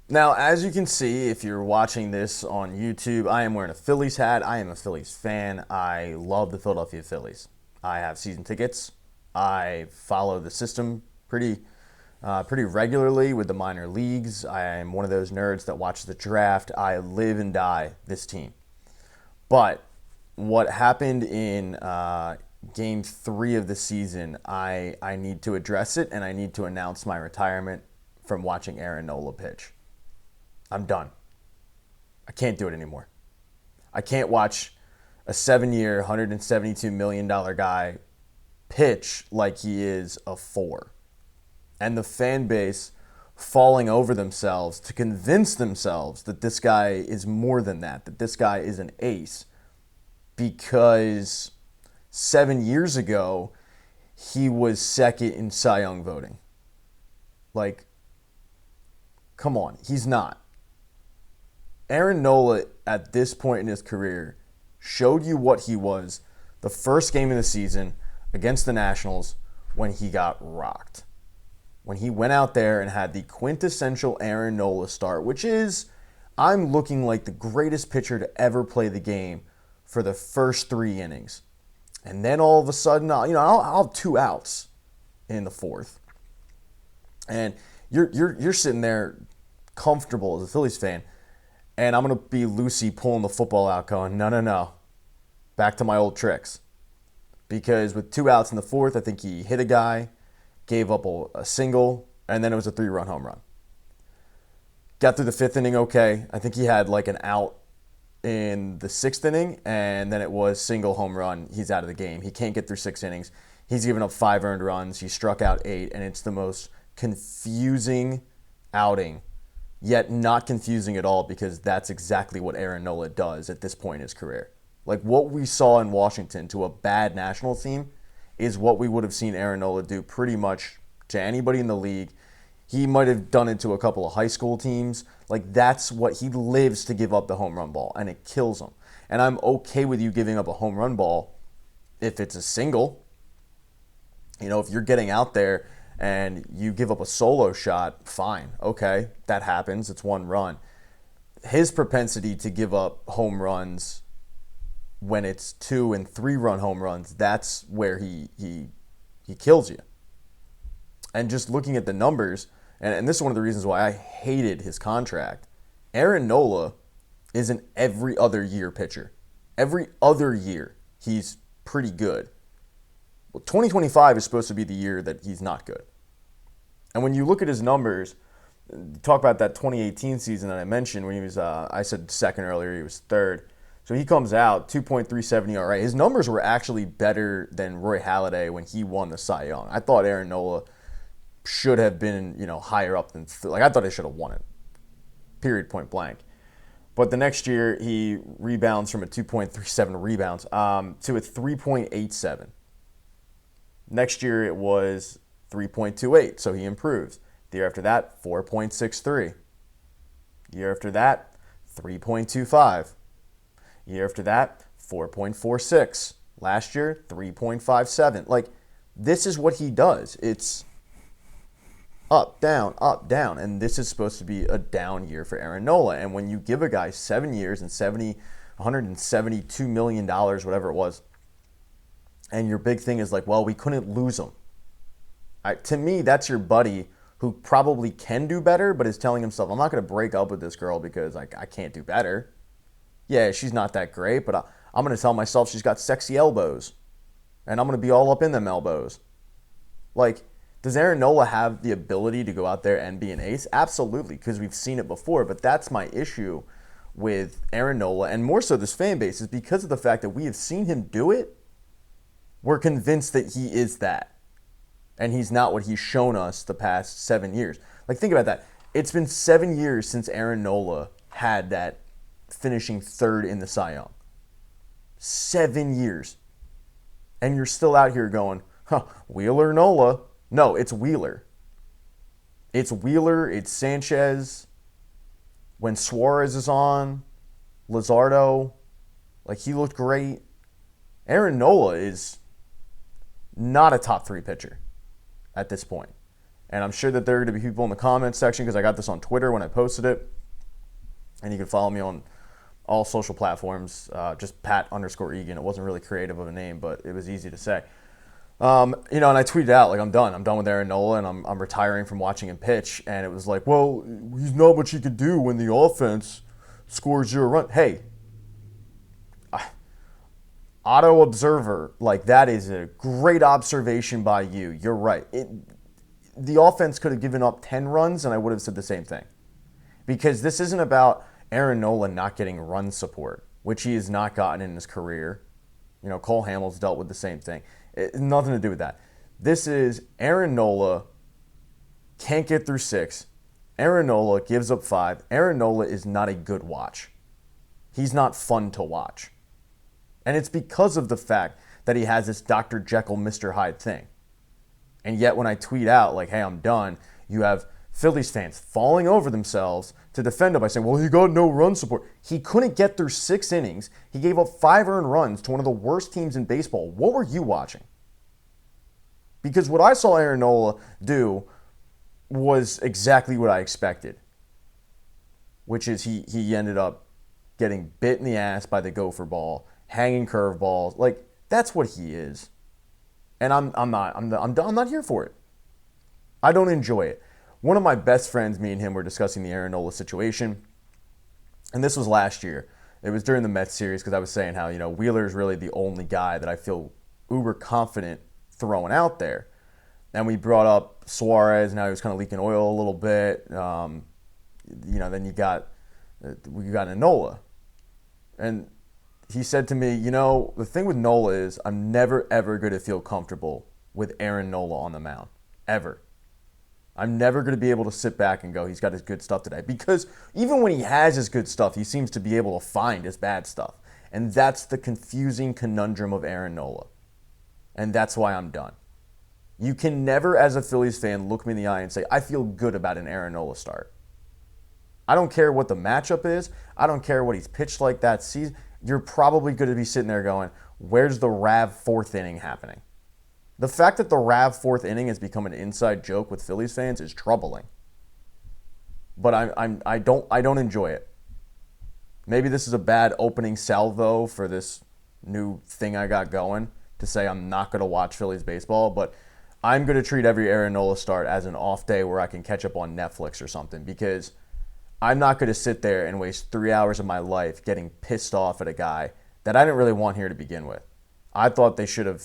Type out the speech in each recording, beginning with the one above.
Now, as you can see, if you're watching this on YouTube, I am wearing a Phillies hat. I am a Phillies fan. I love the Philadelphia Phillies. I have season tickets. I follow the system pretty regularly with the minor leagues. I am one of those nerds that watch the draft. I live and die this team. But what happened in game three of the season, I need to address it and I need to announce my retirement from watching Aaron Nola pitch. I'm done. I can't do it anymore. I can't watch a 7-year, $172 million guy pitch like he is a four. And the fan base falling over themselves to convince themselves that this guy is more than that this guy is an ace. Because 7 years ago, he was second in Cy Young voting. Like, come on, he's not. Aaron Nola, at this point in his career, showed you what he was the first game of the season against the Nationals when he got rocked. When he went out there and had the quintessential Aaron Nola start, which is, I'm looking like the greatest pitcher to ever play the game for the first 3 innings. And then all of a sudden, I'll have 2 outs in the fourth. And you're sitting there comfortable as a Phillies fan, and I'm going to be Lucy pulling the football out going, no. Back to my old tricks. Because with 2 outs in the fourth, I think he hit a guy, gave up a single, and then it was a 3-run home run. Got through the fifth inning okay. I think he had like an out in the sixth inning, and then it was single home run. He's out of the game. He can't get through 6 innings. He's given up 5 earned runs. He struck out 8, and it's the most confusing outing, yet not confusing at all because that's exactly what Aaron Nola does at this point in his career. Like what we saw in Washington to a bad national team is what we would have seen Aaron Nola do pretty much to anybody in the league. He might have done it to a couple of high school teams. Like that's what he lives to give up the home run ball, and it kills him. And I'm okay with you giving up a home run ball if it's a single. If you're getting out there and you give up a solo shot, fine. Okay, that happens. It's 1 run. His propensity to give up home runs when it's 2 and 3-run home runs, that's where he kills you. And just looking at the numbers, and this is one of the reasons why I hated his contract, Aaron Nola is an every other year pitcher. Every other year, he's pretty good. Well, 2025 is supposed to be the year that he's not good. And when you look at his numbers, talk about that 2018 season that I mentioned when he was, I said second earlier, he was third. So he comes out, 2.37 ERA. His numbers were actually better than Roy Halladay when he won the Cy Young. I thought Aaron Nola should have been, higher up than, I thought he should have won it. Period, point blank. But the next year, he rebounds from a 2.37 rebounds to a 3.87. Next year, it was 3.28, so he improves. The year after that, 4.63. The year after that, 3.25. Year after that, 4.46. Last year, 3.57. Like, this is what he does. It's up, down. And this is supposed to be a down year for Aaron Nola. And when you give a guy 7 years and $172 million, whatever it was, and your big thing is like, well, we couldn't lose him. To me, that's your buddy who probably can do better, but is telling himself, I'm not going to break up with this girl because I can't do better. Yeah, she's not that great, but I'm going to tell myself she's got sexy elbows. And I'm going to be all up in them elbows. Like, does Aaron Nola have the ability to go out there and be an ace? Absolutely, because we've seen it before. But that's my issue with Aaron Nola, and more so this fan base, is because of the fact that we have seen him do it, we're convinced that he is that. And he's not what he's shown us the past 7 years. Like, think about that. It's been 7 years since Aaron Nola had that finishing third in the Cy Young. 7 years. And you're still out here going, Wheeler, Nola. No, it's Wheeler. It's Wheeler, it's Sanchez. When Suarez is on, Luzardo, like he looked great. Aaron Nola is not a top 3 pitcher at this point. And I'm sure that there are going to be people in the comments section because I got this on Twitter when I posted it. And you can follow me on all social platforms, just Pat_Egan. It wasn't really creative of a name, but it was easy to say. And I tweeted out, like, I'm done. I'm done with Aaron Nola, and I'm retiring from watching him pitch. And it was like, well, he's not what you could do when the offense scores 0 runs. Hey, auto observer, like, that is a great observation by you. You're right. The offense could have given up 10 runs, and I would have said the same thing. Because this isn't about Aaron Nola not getting run support, which he has not gotten in his career. Cole Hamels dealt with the same thing. Nothing to do with that. This is Aaron Nola can't get through 6. Aaron Nola gives up 5. Aaron Nola is not a good watch. He's not fun to watch. And it's because of the fact that he has this Dr. Jekyll, Mr. Hyde thing. And yet when I tweet out, like, hey, I'm done, you have Phillies fans falling over themselves to defend him by saying, well, he got no run support. He couldn't get through 6 innings. He gave up 5 earned runs to one of the worst teams in baseball. What were you watching? Because what I saw Aaron Nola do was exactly what I expected, which is he ended up getting bit in the ass by the gopher ball, hanging curveballs. Like, that's what he is. And I'm not here for it. I don't enjoy it. One of my best friends, me and him were discussing the Aaron Nola situation, and this was last year. It was during the Mets series because I was saying how, Wheeler's really the only guy that I feel uber confident throwing out there. And we brought up Suarez, now he was kind of leaking oil a little bit. Then we got Nola. And he said to me, the thing with Nola is I'm never, ever going to feel comfortable with Aaron Nola on the mound. Ever. I'm never going to be able to sit back and go, he's got his good stuff today. Because even when he has his good stuff, he seems to be able to find his bad stuff. And that's the confusing conundrum of Aaron Nola. And that's why I'm done. You can never, as a Phillies fan, look me in the eye and say, I feel good about an Aaron Nola start. I don't care what the matchup is. I don't care what he's pitched like that season. You're probably going to be sitting there going, where's the Rav 4th inning happening? The fact that the Rav 4th inning has become an inside joke with Phillies fans is troubling. But I don't enjoy it. Maybe this is a bad opening salvo for this new thing I got going to say I'm not going to watch Phillies baseball, but I'm going to treat every Aaron Nola start as an off day where I can catch up on Netflix or something, because I'm not going to sit there and waste 3 hours of my life getting pissed off at a guy that I didn't really want here to begin with. I thought they should have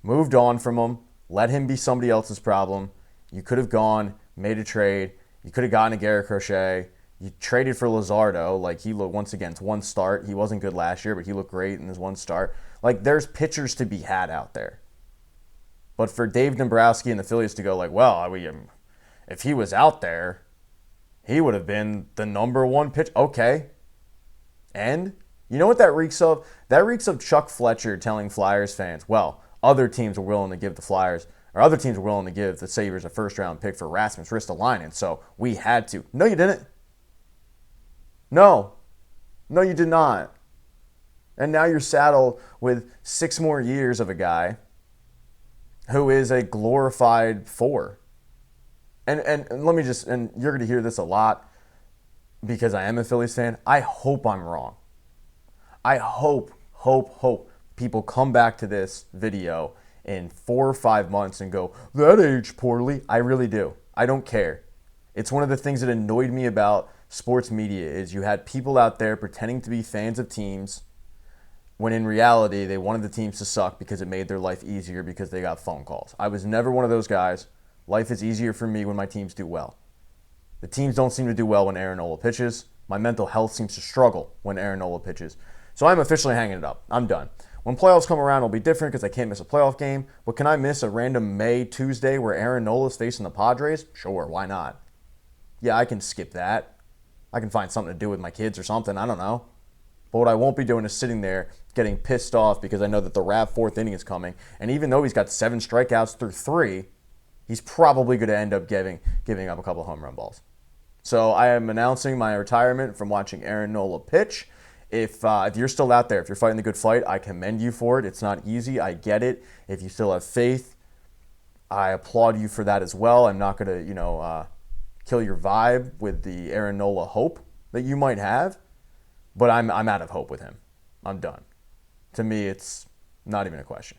moved on from him, let him be somebody else's problem. You could have gone, made a trade. You could have gotten a Garrett Crochet. You traded for Luzardo. Like, he looked, once again, it's one start. He wasn't good last year, but he looked great in his one start. Like, there's pitchers to be had out there. But for Dave Dombrowski and the Phillies to go like, well, if he was out there, he would have been the number 1 pitch. Okay. And you know what that reeks of? That reeks of Chuck Fletcher telling Flyers fans, well, other teams were willing to give the Flyers, or other teams were willing to give the Sabres a first-round pick for Rasmus Ristolainen, so we had to. No, you didn't. No, you did not. And now you're saddled with 6 more years of a guy who is a glorified 4. And let me just, and you're going to hear this a lot because I am a Phillies fan. I hope I'm wrong. I hope people come back to this video in 4 or 5 months and go, that aged poorly. I really do. I don't care. It's one of the things that annoyed me about sports media is you had people out there pretending to be fans of teams when in reality they wanted the teams to suck because it made their life easier because they got phone calls. I was never one of those guys. Life is easier for me when my teams do well. The teams don't seem to do well when Aaron Nola pitches. My mental health seems to struggle when Aaron Nola pitches. So I'm officially hanging it up. I'm done. When playoffs come around, it'll be different because I can't miss a playoff game. But can I miss a random May Tuesday where Aaron Nola's facing the Padres? Sure, why not? Yeah, I can skip that. I can find something to do with my kids or something. I don't know. But what I won't be doing is sitting there getting pissed off because I know that the Rav 4th inning is coming. And even though he's got 7 strikeouts through 3, he's probably going to end up giving up a couple of home run balls. So I am announcing my retirement from watching Aaron Nola pitch. If you're still out there, if you're fighting the good fight, I commend you for it. It's not easy. I get it. If you still have faith, I applaud you for that as well. I'm not going to, kill your vibe with the Aaron Nola hope that you might have, but I'm out of hope with him. I'm done. To me, it's not even a question.